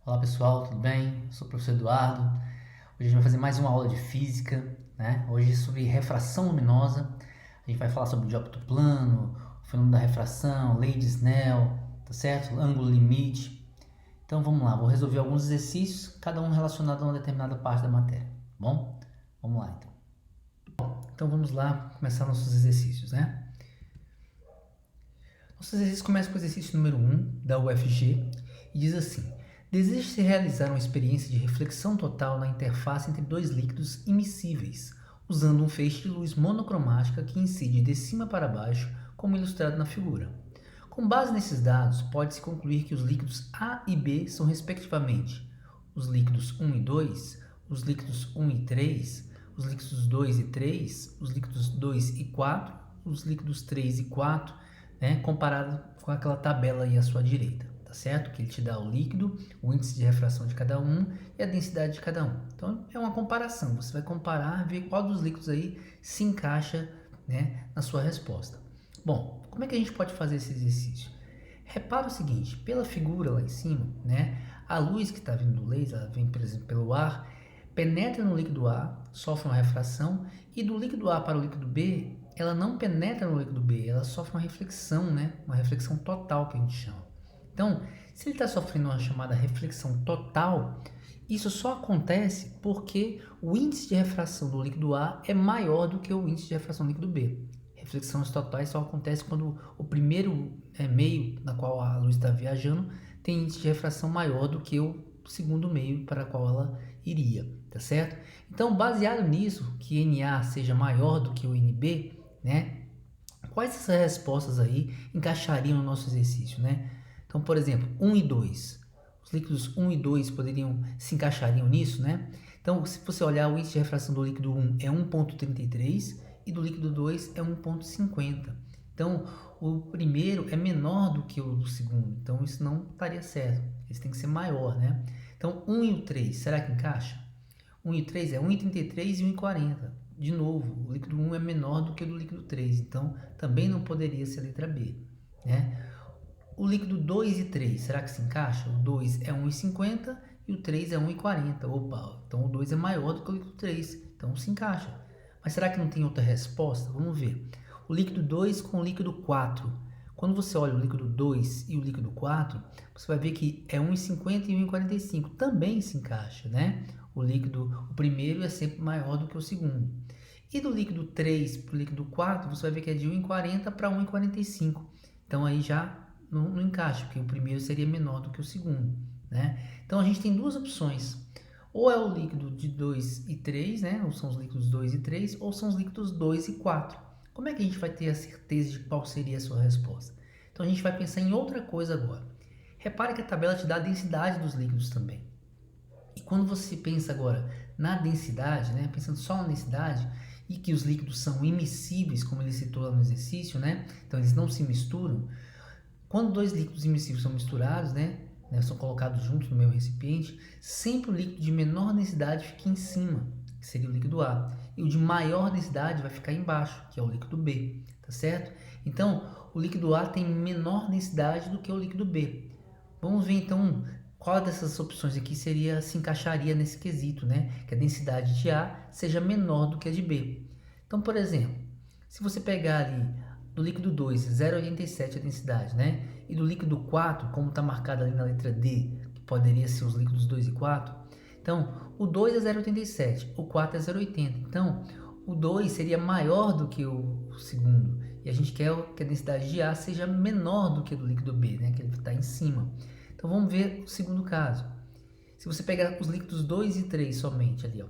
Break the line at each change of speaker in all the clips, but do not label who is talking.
Olá pessoal, tudo bem? Eu sou o professor Eduardo. Hoje a gente vai fazer mais uma aula de física, né? Hoje é sobre refração luminosa. A gente vai falar sobre o dióptro plano, o fenômeno da refração, lei de Snell, tá certo? Ângulo limite. Então vamos lá, vou resolver alguns exercícios, cada um relacionado a uma determinada parte da matéria, tá bom? Vamos lá então. Então vamos lá começar nossos exercícios, né? Nosso exercício começa com o exercício número 1 da UFG e diz assim: deseja-se realizar uma experiência de reflexão total na interface entre dois líquidos imissíveis, usando um feixe de luz monocromática que incide de cima para baixo, como ilustrado na figura. Com base nesses dados, pode-se concluir que os líquidos A e B são, respectivamente, os líquidos 1 e 2, os líquidos 1 e 3, os líquidos 2 e 3, os líquidos 2 e 4, os líquidos 3 e 4, né, comparado com aquela tabela aí à sua direita, tá certo? Que ele te dá o líquido, o índice de refração de cada um e a densidade de cada um. Então, é uma comparação. Você vai comparar, ver qual dos líquidos aí se encaixa, né, na sua resposta. Bom, como é que a gente pode fazer esse exercício? Repara o seguinte, pela figura lá em cima, né, a luz que está vindo do laser, ela vem, por exemplo, pelo ar, penetra no líquido A, sofre uma refração, e do líquido A para o líquido B, ela não penetra no líquido B, ela sofre uma reflexão, né? Uma reflexão total que a gente chama. Então, se ele está sofrendo uma chamada reflexão total, isso só acontece porque o índice de refração do líquido A é maior do que o índice de refração do líquido B. Reflexões totais só acontecem quando o primeiro meio na qual a luz está viajando tem índice de refração maior do que o segundo meio para o qual ela iria, tá certo? Então, baseado nisso, que NA seja maior do que o NB, né? Quais dessas respostas aí encaixariam no nosso exercício, né? Então, por exemplo, 1 e 2. Os líquidos 1 e 2 se encaixariam nisso, né? Então, se você olhar, o índice de refração do líquido 1 é 1,33 e do líquido 2 é 1,50. Então, o primeiro é menor do que o do segundo. Então, isso não estaria certo. Esse tem que ser maior, né? Então, 1 e o 3, será que encaixa? 1 e 3 é 1,33 e 1,40. De novo, o líquido 1 é menor do que o do líquido 3, então também não poderia ser a letra B, né? O líquido 2 e 3, será que se encaixa? O 2 é 1,50 e o 3 é 1,40. Opa, então o 2 é maior do que o líquido 3, então se encaixa. Mas será que não tem outra resposta? Vamos ver. O líquido 2 com o líquido 4. Quando você olha o líquido 2 e o líquido 4, você vai ver que é 1,50 e 1,45. Também se encaixa, né? O primeiro é sempre maior do que o segundo. E do líquido 3 para o líquido 4, você vai ver que é de 1,40 para 1,45. Então, aí já não encaixa, porque o primeiro seria menor do que o segundo, né? Então, a gente tem duas opções. Ou é o líquido de 2 e 3, né? Ou são os líquidos 2 e 3, ou são os líquidos 2 e 4. Como é que a gente vai ter a certeza de qual seria a sua resposta? Então, a gente vai pensar em outra coisa agora. Repare que a tabela te dá a densidade dos líquidos também. E quando você pensa agora na densidade, né? Pensando só na densidade, e que os líquidos são imissíveis, como ele citou lá no exercício, né? Então, eles não se misturam. Quando dois líquidos imissíveis são misturados, né, são colocados juntos no mesmo recipiente, sempre o líquido de menor densidade fica em cima, que seria o líquido A, e o de maior densidade vai ficar embaixo, que é o líquido B, tá certo? Então, o líquido A tem menor densidade do que o líquido B. Vamos ver então qual dessas opções aqui se encaixaria nesse quesito, né? Que a densidade de A seja menor do que a de B. Então, por exemplo, se você pegar ali do líquido 2, 0,87 a densidade, né? E do líquido 4, como está marcado ali na letra D, que poderia ser os líquidos 2 e 4. Então, o 2 é 0,87, o 4 é 0,80. Então, o 2 seria maior do que o segundo. E a gente quer que a densidade de A seja menor do que a do líquido B, né? Que ele está em cima. Então, vamos ver o segundo caso. Se você pegar os líquidos 2 e 3 somente ali, ó,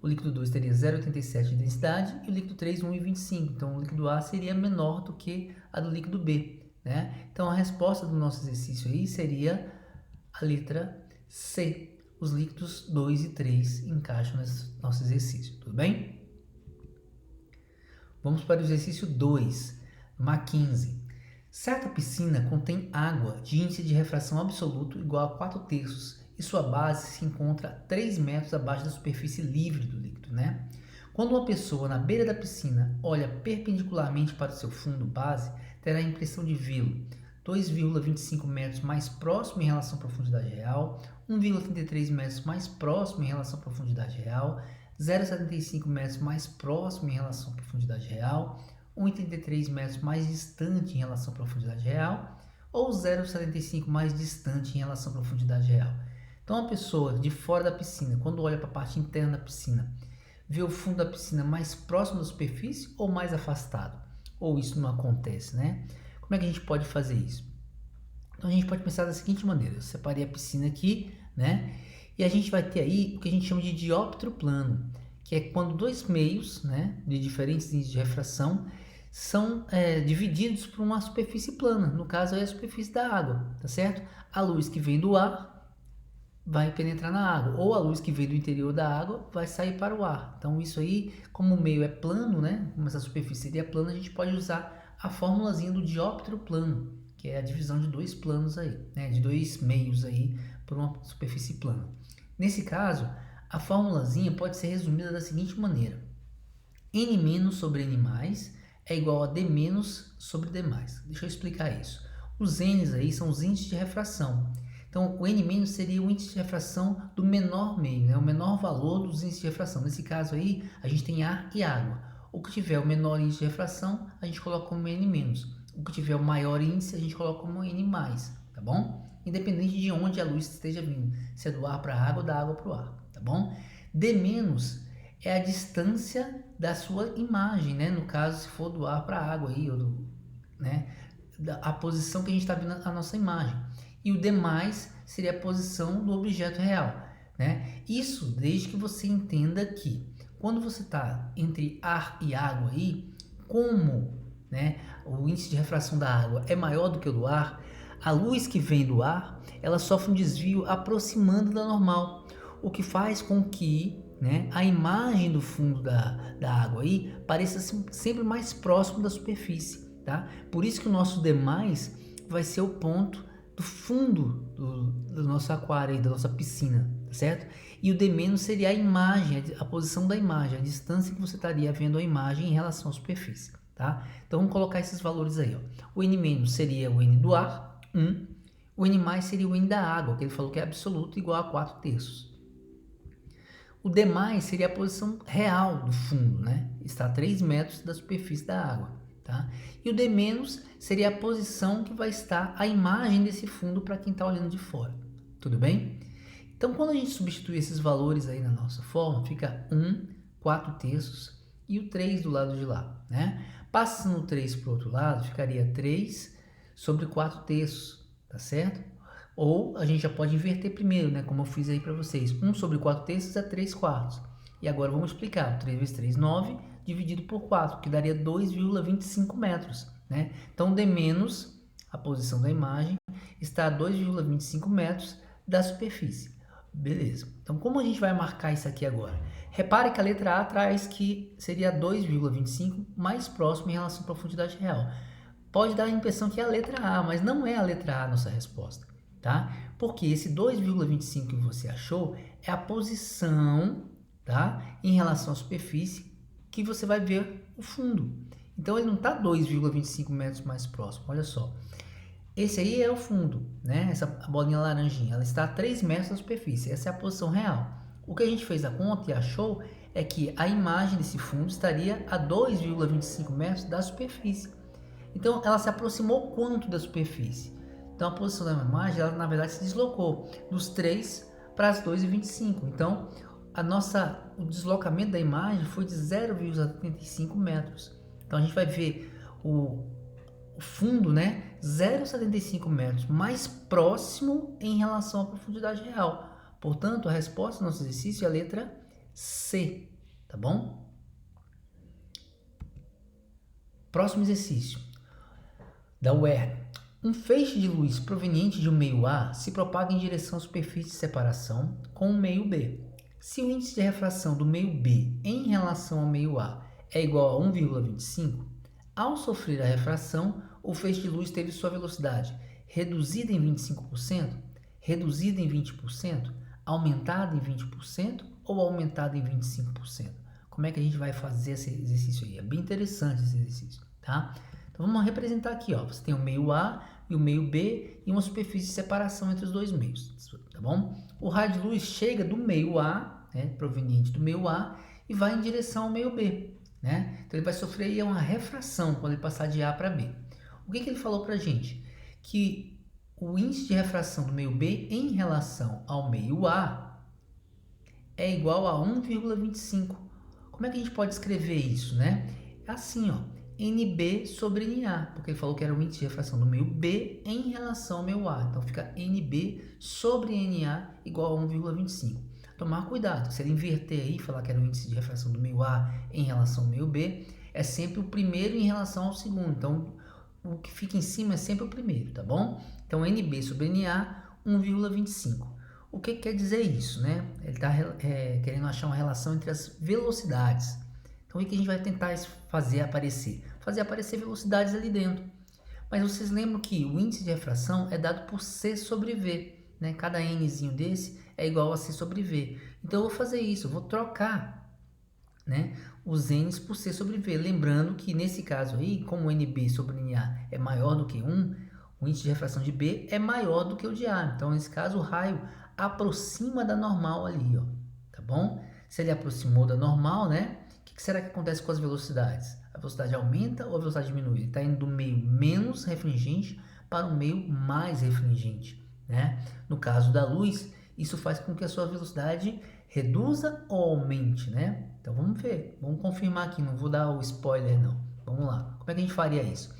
o líquido 2 teria 0,87 de densidade e o líquido 3, 1,25. Então, o líquido A seria menor do que a do líquido B, né? Então, a resposta do nosso exercício aí seria a letra C. Os líquidos 2 e 3 encaixam nesse nosso exercício, tudo bem? Vamos para o exercício 2, MA 15. Certa piscina contém água de índice de refração absoluto igual a 4/3 e sua base se encontra a 3 metros abaixo da superfície livre do líquido, né? Quando uma pessoa na beira da piscina olha perpendicularmente para o seu fundo base, terá a impressão de vê-lo 2,25 metros mais próximo em relação à profundidade real, 1,33 metros mais próximo em relação à profundidade real, 0,75 metros mais próximo em relação à profundidade real, 1,33 metros mais distante em relação à profundidade real, ou 0,75 mais distante em relação à profundidade real. Então, a pessoa de fora da piscina, quando olha para a parte interna da piscina, vê o fundo da piscina mais próximo da superfície ou mais afastado? Ou isso não acontece, né? Como é que a gente pode fazer isso? Então, a gente pode pensar da seguinte maneira. Eu separei a piscina aqui, né? E a gente vai ter aí o que a gente chama de dióptero plano, que é quando dois meios, né, de diferentes índices de refração são divididos por uma superfície plana. No caso, é a superfície da água, tá certo? A luz que vem do ar vai penetrar na água, ou a luz que vem do interior da água vai sair para o ar. Então, isso aí, como o meio é plano, né, como essa superfície seria plana, a gente pode usar a formulazinha do dióptero plano, que é a divisão de dois planos aí, né, de dois meios aí por uma superfície plana. Nesse caso, a formulazinha pode ser resumida da seguinte maneira: N- sobre N+ é igual a D- sobre D+. Deixa eu explicar isso. Os N's aí são os índices de refração. Então, o N- seria o índice de refração do menor meio, né? O menor valor dos índices de refração. Nesse caso aí, a gente tem ar e água. O que tiver o menor índice de refração, a gente coloca como N-. O que tiver o maior índice, a gente coloca como N+, tá bom? Independente de onde a luz esteja vindo, se é do ar para a água ou da água para o ar, tá bom? D- é a distância da sua imagem, né? No caso, se for do ar para a água aí, ou né? A posição que a gente está vendo a nossa imagem. E o D+ seria a posição do objeto real, né? Isso desde que você entenda que quando você está entre ar e água aí, como, né, o índice de refração da água é maior do que o do ar, a luz que vem do ar, ela sofre um desvio aproximando da normal, o que faz com que, né, a imagem do fundo da água aí pareça sempre mais próximo da superfície, tá? Por isso que o nosso D+ vai ser o ponto do fundo do nosso aquário, aí, da nossa piscina, tá certo? E o D- seria a imagem, a posição da imagem, a distância que você estaria vendo a imagem em relação à superfície, tá? Então vamos colocar esses valores aí, ó. O N- seria o N do ar, 1. O N+ seria o N da água, que ele falou que é absoluto, igual a 4/3. O D+ seria a posição real do fundo, né? Está a 3 metros da superfície da água, tá? E o D- seria a posição que vai estar a imagem desse fundo para quem está olhando de fora, tudo bem? Então, quando a gente substitui esses valores aí na nossa forma, fica 1, 4/3 e o 3 do lado de lá, né? Passando o 3 para o outro lado, ficaria 3 sobre 4/3, tá certo? Ou a gente já pode inverter primeiro, né? Como eu fiz aí para vocês. 1 sobre 4/3 é 3/4. E agora vamos explicar. 3 vezes 3, 9, dividido por 4, que daria 2,25 metros, né? Então, D-, a posição da imagem, está a 2,25 metros da superfície. Beleza. Então, como a gente vai marcar isso aqui agora? Repare que a letra A traz que seria 2,25 mais próximo em relação à profundidade real. Pode dar a impressão que é a letra A, mas não é a letra A a nossa resposta, tá? Porque esse 2,25 que você achou é a posição, tá, em relação à superfície que você vai ver o fundo. Então, ele não está 2,25 metros mais próximo, olha só. Esse aí é o fundo, né? Essa bolinha laranjinha, ela está a 3 metros da superfície. Essa é a posição real. O que a gente fez a conta e achou é que a imagem desse fundo estaria a 2,25 metros da superfície. Então, ela se aproximou quanto da superfície? Então, a posição da imagem, ela na verdade se deslocou dos 3 para as 2,25. Então, o deslocamento da imagem foi de 0,75 metros. Então, a gente vai ver o fundo, né, 0,75 metros mais próximo em relação à profundidade real. Portanto, a resposta do nosso exercício é a letra C, tá bom? Próximo exercício da UER. Um feixe de luz proveniente de um meio A se propaga em direção à superfície de separação com o meio B. Se o índice de refração do meio B em relação ao meio A é igual a 1,25, ao sofrer a refração, o feixe de luz teve sua velocidade reduzida em 25%, reduzida em 20%, aumentada em 20% ou aumentada em 25%. Como é que a gente vai fazer esse exercício aí? É bem interessante esse exercício, tá? Então vamos representar aqui, ó. Você tem o meio A, e o meio B e uma superfície de separação entre os dois meios, tá bom? O raio de luz chega do meio A, né, proveniente do meio A, e vai em direção ao meio B, né? Então ele vai sofrer aí uma refração quando ele passar de A para B. O que ele falou para a gente? Que o índice de refração do meio B em relação ao meio A é igual a 1,25. Como é que a gente pode escrever isso, né? É assim, ó, NB sobre NA, porque ele falou que era o índice de refração do meio B em relação ao meio A. Então fica NB sobre NA igual a 1,25. Tomar cuidado, se ele inverter aí e falar que era o índice de refração do meio A em relação ao meio B, é sempre o primeiro em relação ao segundo. Então, o que fica em cima é sempre o primeiro, tá bom? Então, NB sobre NA, 1,25. O que quer dizer isso, né? Ele está querendo achar uma relação entre as velocidades. Então, o que a gente vai tentar fazer aparecer? Fazer aparecer velocidades ali dentro. Mas vocês lembram que o índice de refração é dado por C sobre V, né? Cada Nzinho desse é igual a C sobre V. Então, eu vou fazer isso, eu vou trocar, né, os N's por C sobre V. Lembrando que nesse caso aí, como o NB sobre NA é maior do que 1, o índice de refração de B é maior do que o de A. Então, nesse caso, o raio aproxima da normal ali, ó, tá bom? Se ele aproximou da normal, né? O que será que acontece com as velocidades? A velocidade aumenta ou a velocidade diminui? Ele está indo do meio menos refringente para o meio mais refringente, né? No caso da luz, isso faz com que a sua velocidade reduza ou aumente, né? Então vamos ver, vamos confirmar aqui, não vou dar o spoiler não. Vamos lá, como é que a gente faria isso?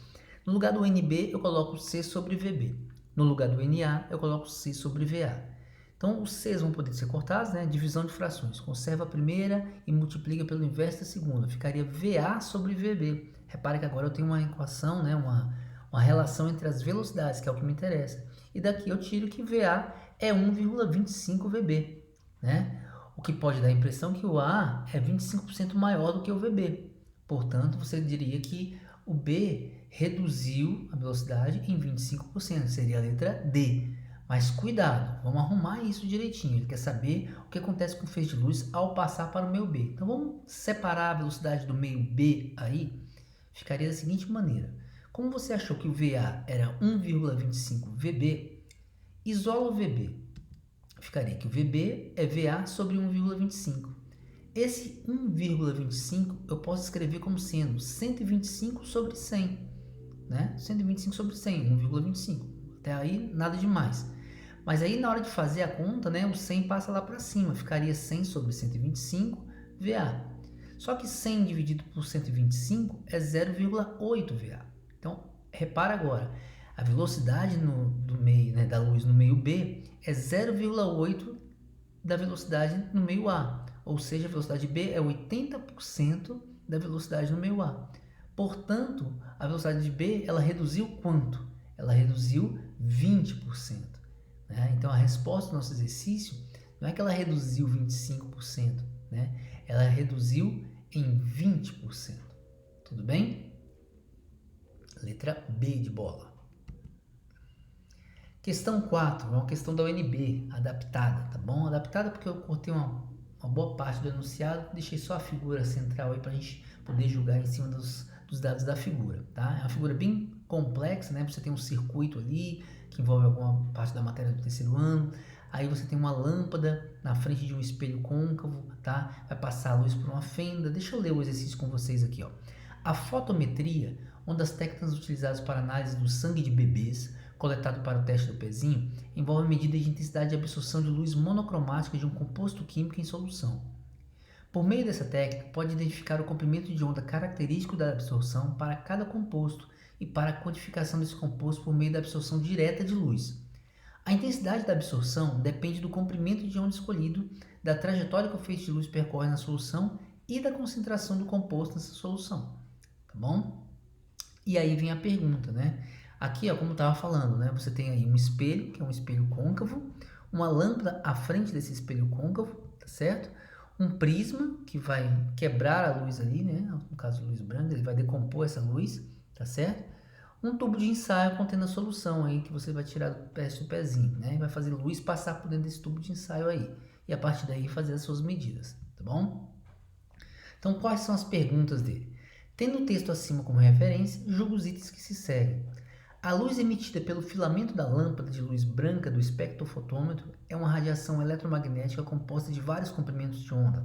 No lugar do NB eu coloco C sobre VB, no lugar do NA eu coloco C sobre VA. Então, os Cs vão poder ser cortados, né? Divisão de frações. Conserva a primeira e multiplica pelo inverso da segunda. Ficaria VA sobre VB. Repare que agora eu tenho uma equação, né? Uma relação entre as velocidades, que é o que me interessa. E daqui eu tiro que VA é 1,25 VB, né? O que pode dar a impressão que o A é 25% maior do que o VB. Portanto, você diria que o B reduziu a velocidade em 25%. Seria a letra D. Mas cuidado, vamos arrumar isso direitinho. Ele quer saber o que acontece com o feixe de luz ao passar para o meio B. Então vamos separar a velocidade do meio B aí. Ficaria da seguinte maneira. Como você achou que o VA era 1,25 VB, isola o VB. Ficaria que o VB é VA sobre 1,25. Esse 1,25 eu posso escrever como sendo 125 sobre 100. Né? 125 sobre 100, 1,25. Até aí nada demais. Mas aí na hora de fazer a conta, né, o 100 passa lá para cima, ficaria 100 sobre 125 VA. Só que 100 dividido por 125 é 0,8 VA. Então, repara agora, a velocidade do meio, né, da luz no meio B é 0,8 da velocidade no meio A. Ou seja, a velocidade B é 80% da velocidade no meio A. Portanto, a velocidade de B, ela reduziu quanto? Ela reduziu 20%. Né? Então, a resposta do nosso exercício não é que ela reduziu 25%, né? Ela reduziu em 20%. Tudo bem? Letra B de bola. Questão 4, é uma questão da UNB, adaptada, tá bom? Adaptada porque eu cortei uma boa parte do enunciado, deixei só a figura central aí para a gente poder julgar em cima dos dados da figura, tá? É uma figura bem complexa, né? Você tem um circuito ali, que envolve alguma parte da matéria do terceiro ano, aí você tem uma lâmpada na frente de um espelho côncavo, tá? Vai passar a luz por uma fenda. Deixa eu ler o exercício com vocês aqui, ó. A fotometria, uma das técnicas utilizadas para análise do sangue de bebês, coletado para o teste do pezinho, envolve a medida de intensidade de absorção de luz monocromática de um composto químico em solução. Por meio dessa técnica, pode identificar o comprimento de onda característico da absorção para cada composto e para a quantificação desse composto por meio da absorção direta de luz. A intensidade da absorção depende do comprimento de onda escolhido, da trajetória que o feixe de luz percorre na solução e da concentração do composto nessa solução. Tá bom? E aí vem a pergunta, né? Aqui, ó, como eu estava falando, né? Você tem aí um espelho, que é um espelho côncavo, uma lâmpada à frente desse espelho côncavo, tá certo? Um prisma que vai quebrar a luz ali, né? No caso de luz branca, ele vai decompor essa luz, tá certo? Um tubo de ensaio contendo a solução aí que você vai tirar do pezinho, né? E vai fazer luz passar por dentro desse tubo de ensaio aí. E a partir daí fazer as suas medidas, tá bom? Então, quais são as perguntas dele? Tendo o texto acima como referência, julgue os itens que se seguem. A luz emitida pelo filamento da lâmpada de luz branca do espectrofotômetro é uma radiação eletromagnética composta de vários comprimentos de onda.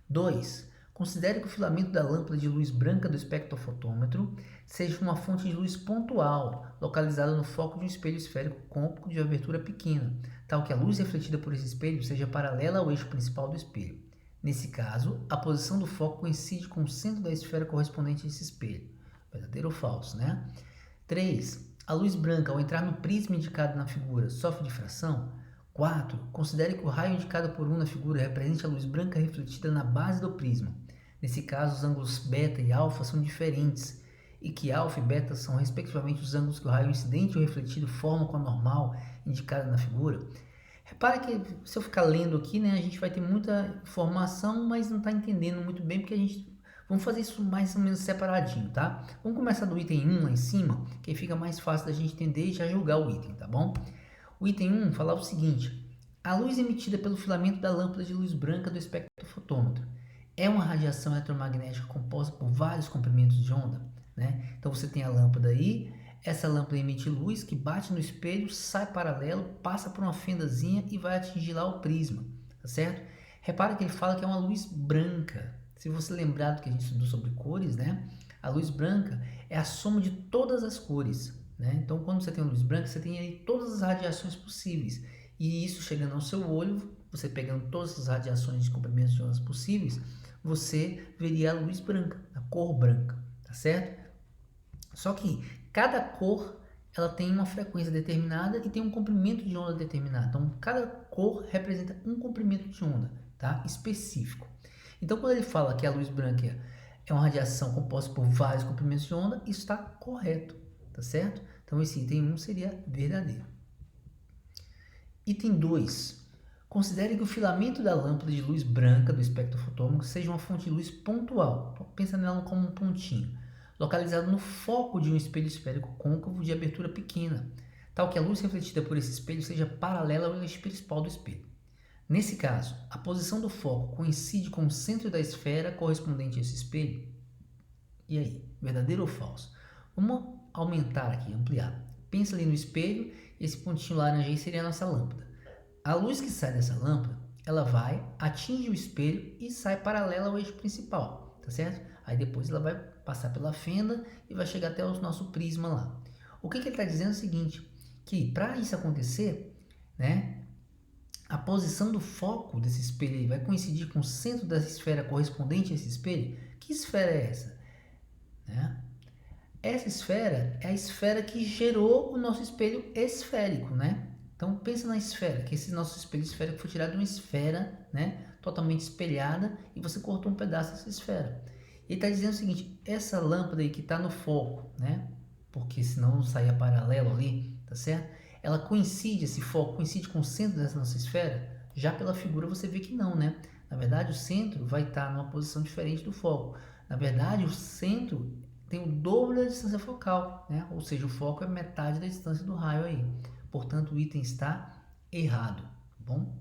2. Considere que o filamento da lâmpada de luz branca do espectrofotômetro seja uma fonte de luz pontual, localizada no foco de um espelho esférico côncavo de abertura pequena, tal que a luz refletida por esse espelho seja paralela ao eixo principal do espelho. Nesse caso, a posição do foco coincide com o centro da esfera correspondente a esse espelho. Verdadeiro ou falso, né? 3. A luz branca, ao entrar no prisma indicado na figura, sofre difração? 4. Considere que o raio indicado por 1 na figura represente a luz branca refletida na base do prisma. Nesse caso, os ângulos beta e alfa são diferentes, e que alfa e beta são respectivamente os ângulos que o raio incidente ou refletido formam com a normal indicada na figura. Repara que se eu ficar lendo aqui, né, a gente vai ter muita informação, mas não está entendendo muito bem, porque a gente... Vamos fazer isso mais ou menos separadinho, tá? Vamos começar do item 1 lá em cima, que aí fica mais fácil da gente entender e já julgar o item, tá bom? O item 1 falava o seguinte: a luz emitida pelo filamento da lâmpada de luz branca do espectrofotômetro é uma radiação eletromagnética composta por vários comprimentos de onda, né? Então você tem a lâmpada aí, essa lâmpada emite luz que bate no espelho, sai paralelo, passa por uma fendazinha e vai atingir lá o prisma, tá certo? Repara que ele fala que é uma luz branca. Se você lembrar do que a gente estudou sobre cores, né? A luz branca é a soma de todas as cores, né? Então, quando você tem uma luz branca, você tem aí todas as radiações possíveis. E isso chegando ao seu olho, você pegando todas as radiações de comprimentos de ondas possíveis, você veria a luz branca, a cor branca, tá certo? Só que cada cor ela tem uma frequência determinada e tem um comprimento de onda determinado. Então, cada cor representa um comprimento de onda, tá? Específico. Então, quando ele fala que a luz branca é uma radiação composta por vários comprimentos de onda, isso está correto, tá certo? Então, esse item 1 seria verdadeiro. Item 2. Considere que o filamento da lâmpada de luz branca do espectrofotômetro seja uma fonte de luz pontual. Pensa nela como um pontinho, localizado no foco de um espelho esférico côncavo de abertura pequena, tal que a luz refletida por esse espelho seja paralela ao eixo principal do espelho. Nesse caso, a posição do foco coincide com o centro da esfera correspondente a esse espelho? E aí, verdadeiro ou falso? Vamos aumentar aqui, ampliar. Pensa ali no espelho, esse pontinho laranja aí seria a nossa lâmpada. A luz que sai dessa lâmpada, ela vai, atinge o espelho e sai paralela ao eixo principal, tá certo? Aí depois ela vai passar pela fenda e vai chegar até o nosso prisma lá. O que ele está dizendo é o seguinte, que para isso acontecer, né, a posição do foco desse espelho aí vai coincidir com o centro da esfera correspondente a esse espelho. Que esfera é essa? Né? Essa esfera é a esfera que gerou o nosso espelho esférico, né? Então pensa na esfera, que esse nosso espelho esférico foi tirado de uma esfera, né, totalmente espelhada, e você cortou um pedaço dessa esfera. Ele está dizendo o seguinte: essa lâmpada aí que está no foco, né? Porque senão não saia paralelo ali, tá certo? Ela coincide, esse foco coincide com o centro dessa nossa esfera? Já pela figura você vê que não, né? Na verdade, o centro vai estar numa posição diferente do foco. Na verdade, o centro tem o dobro da distância focal, né? Ou seja, o foco é metade da distância do raio aí. Portanto, o item está errado, tá bom?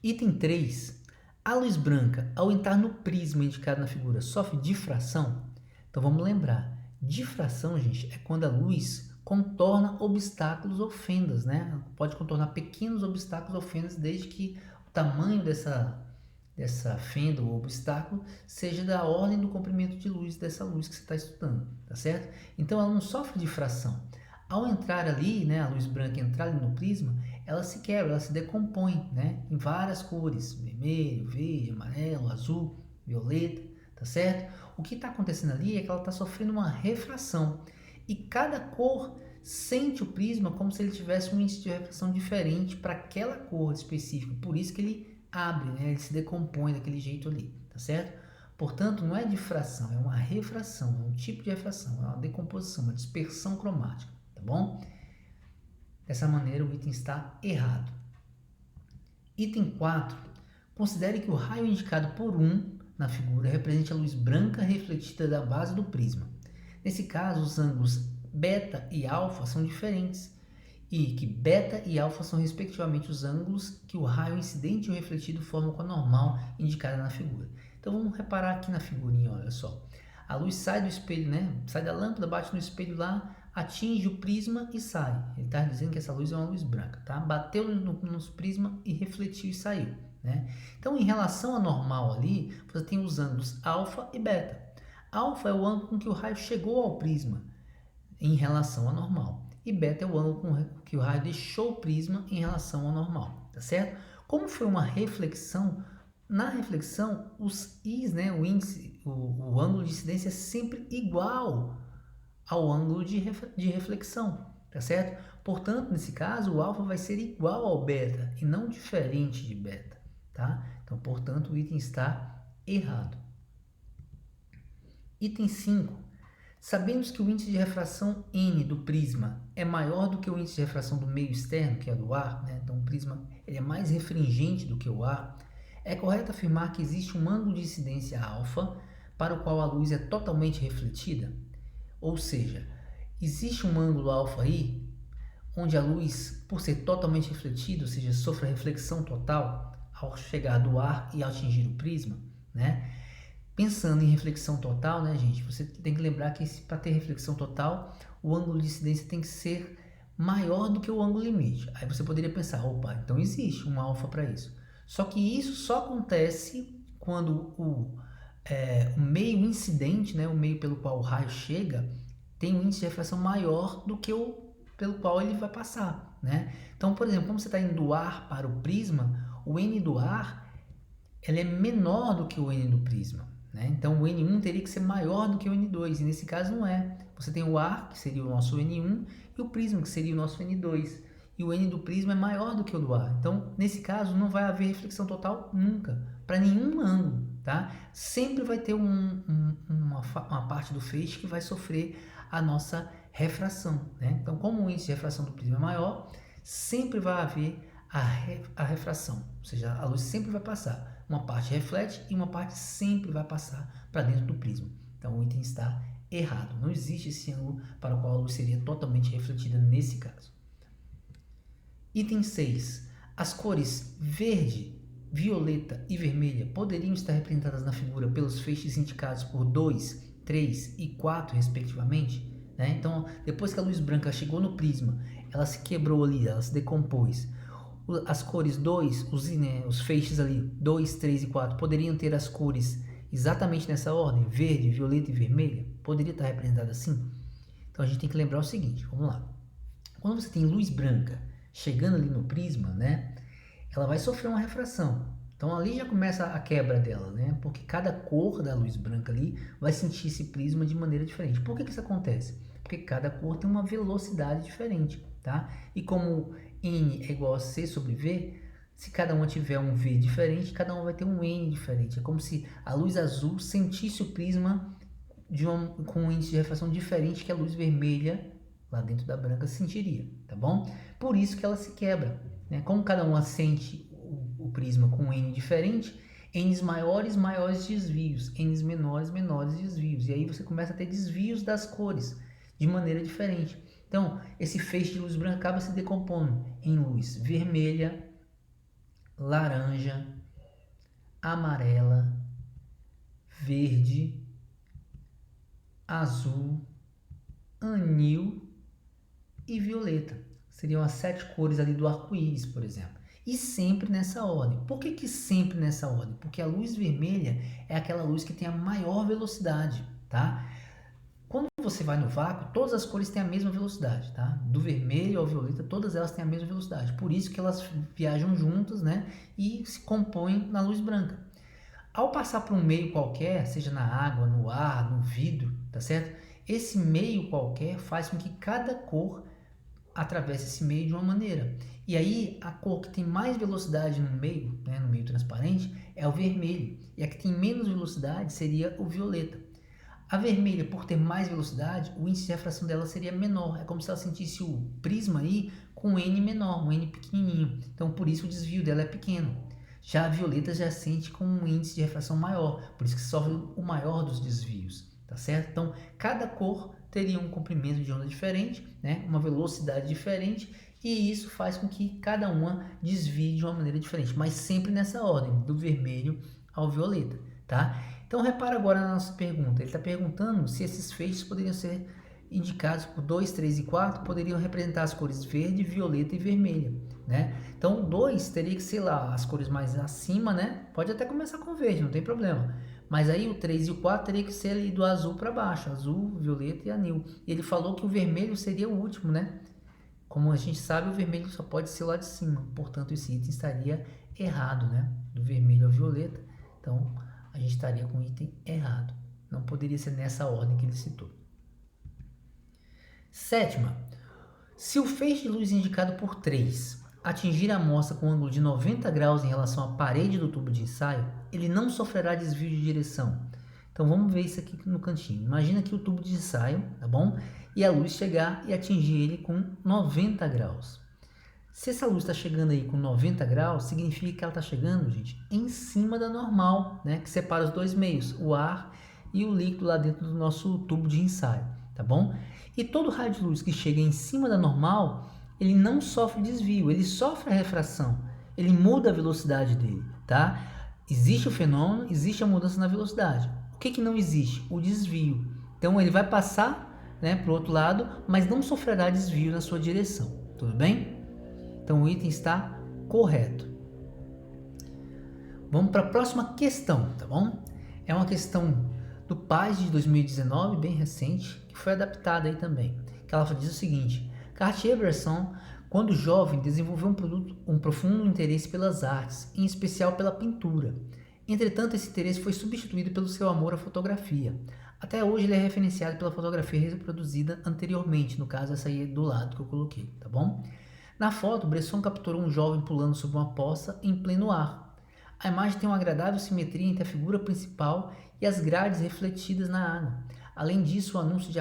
Item 3. A luz branca, ao entrar no prisma indicado na figura, sofre difração? Então, vamos lembrar. Difração, gente, é quando a luz contorna obstáculos ou fendas, né? Ela pode contornar pequenos obstáculos ou fendas, desde que o tamanho dessa fenda ou obstáculo seja da ordem do comprimento de luz dessa luz que você está estudando, tá certo? Então ela não sofre difração. Ao entrar ali, né, a luz branca entrar ali no prisma, ela se quebra, ela se decompõe, né, em várias cores, vermelho, verde, amarelo, azul, violeta, tá certo? O que está acontecendo ali é que ela está sofrendo uma refração. E cada cor sente o prisma como se ele tivesse um índice de refração diferente para aquela cor específica. Por isso que ele abre, né? Ele se decompõe daquele jeito ali, tá certo? Portanto, não é difração, é uma refração, é um tipo de refração, é uma decomposição, uma dispersão cromática, tá bom? Dessa maneira, o item está errado. Item 4. Considere que o raio indicado por 1 na figura represente a luz branca refletida da base do prisma. Nesse caso, os ângulos beta e alfa são diferentes, e que beta e alfa são respectivamente os ângulos que o raio incidente ou refletido formam com a normal indicada na figura. Então vamos reparar aqui na figurinha, olha só. A luz sai do espelho, né? Sai da lâmpada, bate no espelho lá, atinge o prisma e sai. Ele está dizendo que essa luz é uma luz branca, tá? Bateu nos prisma e refletiu e saiu, né? Então, em relação ao normal ali, você tem os ângulos alfa e beta. Alfa é o ângulo com que o raio chegou ao prisma em relação ao normal. E beta é o ângulo com que o raio deixou o prisma em relação ao normal, tá certo? Como foi uma reflexão, na reflexão, os I's, né, o índice, o ângulo de incidência é sempre igual ao ângulo de reflexão, tá certo? Portanto, nesse caso, o alfa vai ser igual ao beta e não diferente de beta, tá? Então, portanto, o item está errado. Item 5. Sabemos que o índice de refração N do prisma é maior do que o índice de refração do meio externo, que é do ar, né? Então o prisma ele é mais refringente do que o ar. É correto afirmar que existe um ângulo de incidência alfa para o qual a luz é totalmente refletida? Ou seja, existe um ângulo alfa aí, onde a luz, por ser totalmente refletida, ou seja, sofre a reflexão total ao chegar do ar e atingir o prisma, né? Pensando em reflexão total, né, gente, você tem que lembrar que para ter reflexão total, o ângulo de incidência tem que ser maior do que o ângulo limite. Aí você poderia pensar, opa, então existe um alfa para isso. Só que isso só acontece quando o meio incidente, né, o meio pelo qual o raio chega, tem um índice de refração maior do que o pelo qual ele vai passar, né? Então, por exemplo, como você está indo do ar para o prisma, o N do ar ele é menor do que o N do prisma, né? Então, o N1 teria que ser maior do que o N2, e nesse caso não é. Você tem o ar, que seria o nosso N1, e o prisma, que seria o nosso N2. E o N do prisma é maior do que o do ar. Então, nesse caso, não vai haver reflexão total nunca, para nenhum ângulo, tá? Sempre vai ter uma parte do feixe que vai sofrer a nossa refração, né? Então, como o índice de refração do prisma é maior, sempre vai haver a refração, ou seja, a luz sempre vai passar. Uma parte reflete e uma parte sempre vai passar para dentro do prisma. Então, o item está errado. Não existe esse ângulo para o qual a luz seria totalmente refletida nesse caso. Item 6. As cores verde, violeta e vermelha poderiam estar representadas na figura pelos feixes indicados por 2, 3 e 4, respectivamente? Né? Então, depois que a luz branca chegou no prisma, ela se quebrou ali, ela se decompôs. As cores 2, os feixes ali, 2, 3 e 4, poderiam ter as cores exatamente nessa ordem, verde, violeta e vermelha? Poderia estar representado assim? Então a gente tem que lembrar o seguinte, vamos lá. Quando você tem luz branca chegando ali no prisma, né, ela vai sofrer uma refração. Então ali já começa a quebra dela, né, porque cada cor da luz branca ali vai sentir esse prisma de maneira diferente. Por que isso acontece? Porque cada cor tem uma velocidade diferente, tá? E como N é igual a C sobre V, se cada uma tiver um V diferente, cada uma vai ter um N diferente. É como se a luz azul sentisse o prisma com um índice de refração diferente que a luz vermelha, lá dentro da branca, sentiria, tá bom? Por isso que ela se quebra, né? Como cada uma sente o prisma com um N diferente, N's maiores, maiores desvios, N's menores, menores desvios. E aí você começa a ter desvios das cores de maneira diferente. Então, esse feixe de luz branca acaba se decompondo em luz vermelha, laranja, amarela, verde, azul, anil e violeta. Seriam as 7 cores ali do arco-íris, por exemplo. E sempre nessa ordem. Por que sempre nessa ordem? Porque a luz vermelha é aquela luz que tem a maior velocidade, tá? Quando você vai no vácuo, todas as cores têm a mesma velocidade, tá? Do vermelho ao violeta, todas elas têm a mesma velocidade. Por isso que elas viajam juntas, né? E se compõem na luz branca. Ao passar por um meio qualquer, seja na água, no ar, no vidro, tá certo? Esse meio qualquer faz com que cada cor atravesse esse meio de uma maneira. E aí, a cor que tem mais velocidade no meio, né, no meio transparente, é o vermelho. E a que tem menos velocidade seria o violeta. A vermelha, por ter mais velocidade, o índice de refração dela seria menor. É como se ela sentisse o prisma aí com um N menor, um N pequenininho. Então, por isso o desvio dela é pequeno. Já a violeta já sente com um índice de refração maior, por isso que sofre o maior dos desvios, tá certo? Então, cada cor teria um comprimento de onda diferente, né? Uma velocidade diferente, e isso faz com que cada uma desvie de uma maneira diferente, mas sempre nessa ordem, do vermelho ao violeta, tá? Então, Então repara agora na nossa pergunta, ele está perguntando se esses feixes poderiam ser indicados por 2, 3 e 4, poderiam representar as cores verde, violeta e vermelha, né? Então, 2 teria que ser lá as cores mais acima, né? Pode até começar com verde, não tem problema. Mas aí o 3 e o 4 teria que ser ali do azul para baixo, azul, violeta e anil. E ele falou que o vermelho seria o último, né? Como a gente sabe, o vermelho só pode ser lá de cima, portanto esse item estaria errado, né? Do vermelho ao violeta, então a gente estaria com o item errado. Não poderia ser nessa ordem que ele citou. Sétima, se o feixe de luz indicado por 3 atingir a amostra com um ângulo de 90 graus em relação à parede do tubo de ensaio, ele não sofrerá desvio de direção. Então vamos ver isso aqui no cantinho. Imagina aqui o tubo de ensaio, tá bom? E a luz chegar e atingir ele com 90 graus. Se essa luz está chegando aí com 90 graus, significa que ela está chegando, gente, em cima da normal, né? Que separa os dois meios, o ar e o líquido lá dentro do nosso tubo de ensaio, tá bom? E todo raio de luz que chega em cima da normal, ele não sofre desvio, ele sofre a refração, ele muda a velocidade dele, tá? Existe o fenômeno, existe a mudança na velocidade. O que não existe? O desvio. Então ele vai passar, né, para o outro lado, mas não sofrerá desvio na sua direção, tudo bem? Então o item está correto. Vamos para a próxima questão, tá bom? É uma questão do PAS de 2019, bem recente, que foi adaptada aí também. Que ela diz o seguinte: Cartier-Bresson, quando jovem, desenvolveu um profundo interesse pelas artes, em especial pela pintura. Entretanto, esse interesse foi substituído pelo seu amor à fotografia. Até hoje ele é referenciado pela fotografia reproduzida anteriormente, no caso essa aí do lado que eu coloquei, tá bom? Na foto, Bresson capturou um jovem pulando sobre uma poça em pleno ar. A imagem tem uma agradável simetria entre a figura principal e as grades refletidas na água. Além disso, o anúncio de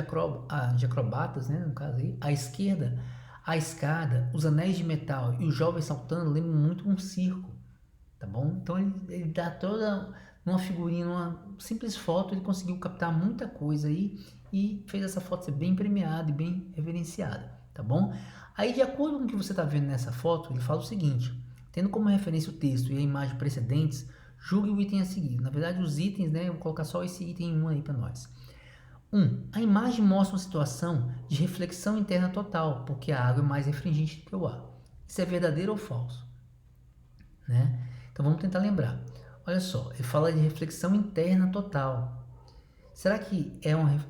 acrobatas, né, no caso aí, à esquerda, a escada, os anéis de metal e o jovem saltando lembram muito um circo, tá bom? Então ele dá toda uma figurinha, numa simples foto, ele conseguiu captar muita coisa aí e fez essa foto ser bem premiada e bem reverenciada, tá bom? Aí, de acordo com o que você está vendo nessa foto, ele fala o seguinte: tendo como referência o texto e a imagem precedentes, julgue o item a seguir. Na verdade, os itens, né? Eu vou colocar só esse item 1 aí para nós. 1. A imagem mostra uma situação de reflexão interna total, porque a água é mais refringente do que o ar. Isso é verdadeiro ou falso? Né? Então vamos tentar lembrar. Olha só, ele fala de reflexão interna total. Será que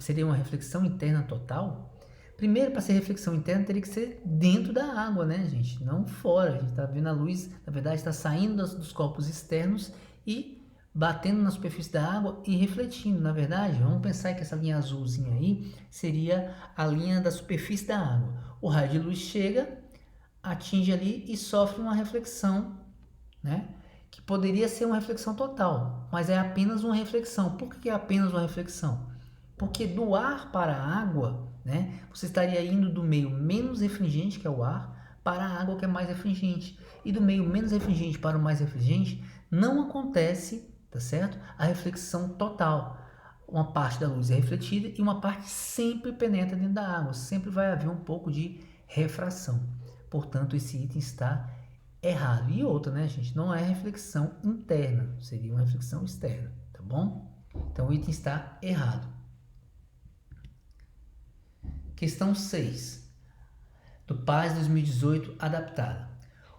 seria uma reflexão interna total? Primeiro, para ser reflexão interna, teria que ser dentro da água, né, gente? Não fora. A gente está vendo a luz, na verdade, está saindo dos corpos externos e batendo na superfície da água e refletindo. Na verdade, vamos pensar que essa linha azulzinha aí seria a linha da superfície da água. O raio de luz chega, atinge ali e sofre uma reflexão, né? Que poderia ser uma reflexão total, mas é apenas uma reflexão. Por que é apenas uma reflexão? Porque do ar para a água, né, você estaria indo do meio menos refringente, que é o ar, para a água, que é mais refringente. E do meio menos refringente para o mais refringente, não acontece, tá certo? A reflexão total. Uma parte da luz é refletida e uma parte sempre penetra dentro da água. Sempre vai haver um pouco de refração. Portanto, esse item está errado. E outra, né, gente? Não é reflexão interna, seria uma reflexão externa, tá bom? Então, o item está errado. Questão 6, do PAS 2018, adaptada.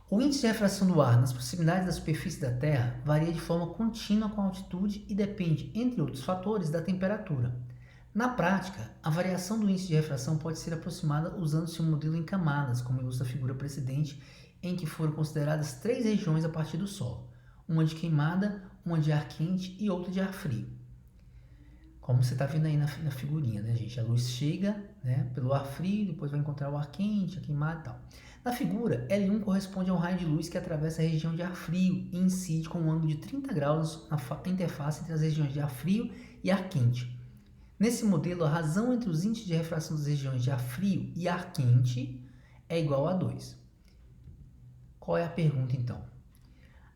O índice de refração do ar nas proximidades da superfície da Terra varia de forma contínua com a altitude e depende, entre outros fatores, da temperatura. Na prática, a variação do índice de refração pode ser aproximada usando-se um modelo em camadas, como ilustra a figura precedente, em que foram consideradas 3 regiões a partir do solo, uma de queimada, uma de ar quente e outra de ar frio. Como você está vendo aí na figurinha, né, gente? A luz chega, né, pelo ar frio, depois vai encontrar o ar quente, a queimada e tal. Na figura, L1 corresponde a um raio de luz que atravessa a região de ar frio e incide com um ângulo de 30 graus na interface entre as regiões de ar frio e ar quente. Nesse modelo, a razão entre os índices de refração das regiões de ar frio e ar quente é igual a 2. Qual é a pergunta, então?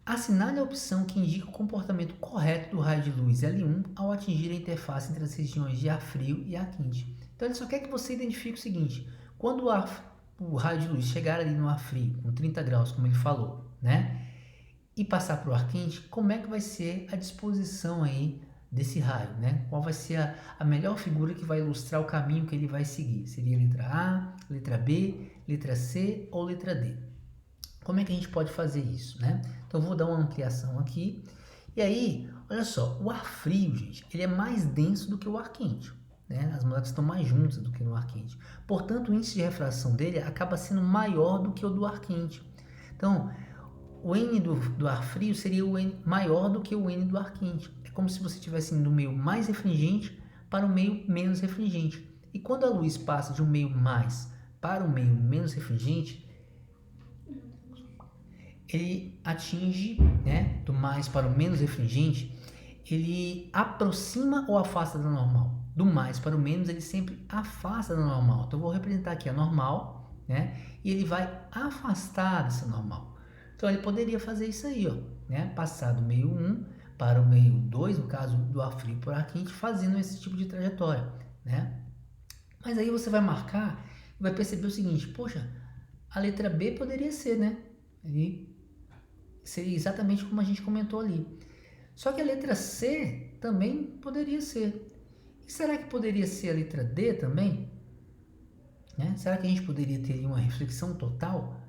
Assinale a opção que indica o comportamento correto do raio de luz L1 ao atingir a interface entre as regiões de ar frio e ar quente. Então ele só quer que você identifique o seguinte: quando o raio de luz chegar ali no ar frio, com 30 graus, como ele falou, né, e passar para o ar quente, como é que vai ser a disposição aí desse raio, né? Qual vai ser a melhor figura que vai ilustrar o caminho que ele vai seguir? Seria a letra A, letra B, letra C ou letra D? Como é que a gente pode fazer isso, né? Então, eu vou dar uma ampliação aqui. E aí, olha só, o ar frio, gente, ele é mais denso do que o ar quente, né? As moléculas estão mais juntas do que no ar quente. Portanto, o índice de refração dele acaba sendo maior do que o do ar quente. Então, o N do ar frio seria o N maior do que o N do ar quente. É como se você estivesse indo do meio mais refringente para o meio menos refringente. E quando a luz passa de um meio mais para o meio menos refringente, ele atinge, né, do mais para o menos refringente, ele aproxima ou afasta da normal. Do mais para o menos, ele sempre afasta da normal. Então, eu vou representar aqui a normal, né, e ele vai afastar dessa normal. Então, ele poderia fazer isso aí, ó, né, passar do meio 1 para o meio 2, no caso do ar frio para o ar quente, fazendo esse tipo de trajetória, né. Mas aí você vai marcar e vai perceber o seguinte, poxa, a letra B poderia ser, né, ele seria exatamente como a gente comentou ali. Só que a letra C também poderia ser. E será que poderia ser a letra D também? Né? Será que a gente poderia ter uma reflexão total?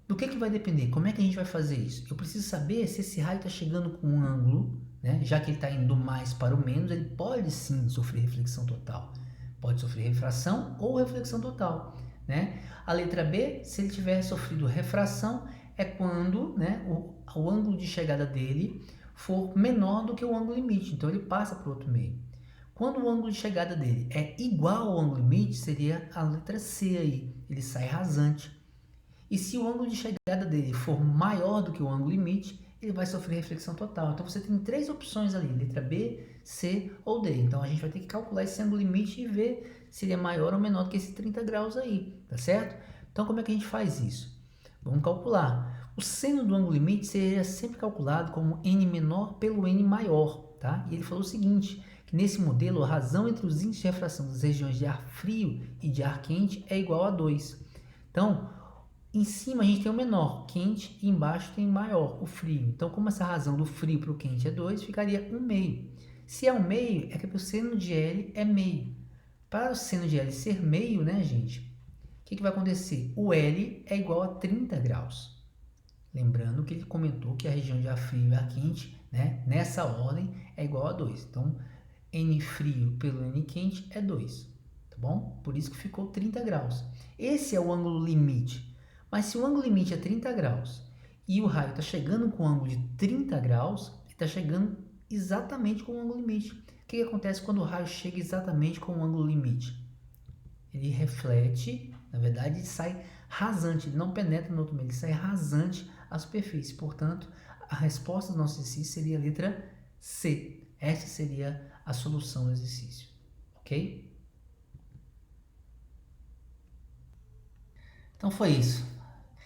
Do que vai depender? Como é que a gente vai fazer isso? Eu preciso saber se esse raio está chegando com um ângulo, né? Já que ele está indo do mais para o menos, ele pode sim sofrer reflexão total. Pode sofrer refração ou reflexão total. Né? A letra B, se ele tiver sofrido refração, é quando, né, o ângulo de chegada dele for menor do que o ângulo limite, então ele passa para o outro meio. Quando o ângulo de chegada dele é igual ao ângulo limite, seria a letra C aí, ele sai rasante. E se o ângulo de chegada dele for maior do que o ângulo limite, ele vai sofrer reflexão total. Então você tem três opções ali, letra B, C ou D. Então a gente vai ter que calcular esse ângulo limite e ver se ele é maior ou menor do que esses 30 graus aí, tá certo? Então como é que a gente faz isso? Vamos calcular. O seno do ângulo limite seria sempre calculado como n menor pelo n maior, tá? E ele falou o seguinte, que nesse modelo a razão entre os índices de refração das regiões de ar frio e de ar quente é igual a 2. Então, em cima a gente tem o menor, quente, e embaixo tem o maior, o frio. Então, como essa razão do frio para o quente é 2, ficaria 1/2. Se é 1/2, é que o seno de L é meio. Para o seno de L ser meio, né, gente? O que vai acontecer? O L é igual a 30 graus. Lembrando que ele comentou que a região de ar frio e ar quente, né, nessa ordem, é igual a 2. Então, N frio pelo N quente é 2. Tá bom? Por isso que ficou 30 graus. Esse é o ângulo limite. Mas se o ângulo limite é 30 graus e o raio está chegando com um ângulo de 30 graus, ele está chegando exatamente com o ângulo limite. O que acontece quando o raio chega exatamente com o ângulo limite? Ele reflete, na verdade, ele sai rasante, ele não penetra no outro meio, ele sai rasante à superfície. Portanto, a resposta do nosso exercício seria a letra C. Essa seria a solução do exercício, ok? Então foi isso.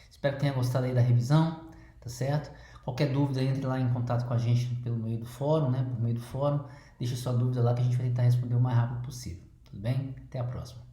Espero que tenha gostado aí da revisão, tá certo? Qualquer dúvida, entre lá em contato com a gente pelo meio do fórum, né? Por meio do fórum, deixa sua dúvida lá que a gente vai tentar responder o mais rápido possível. Tudo bem? Até a próxima.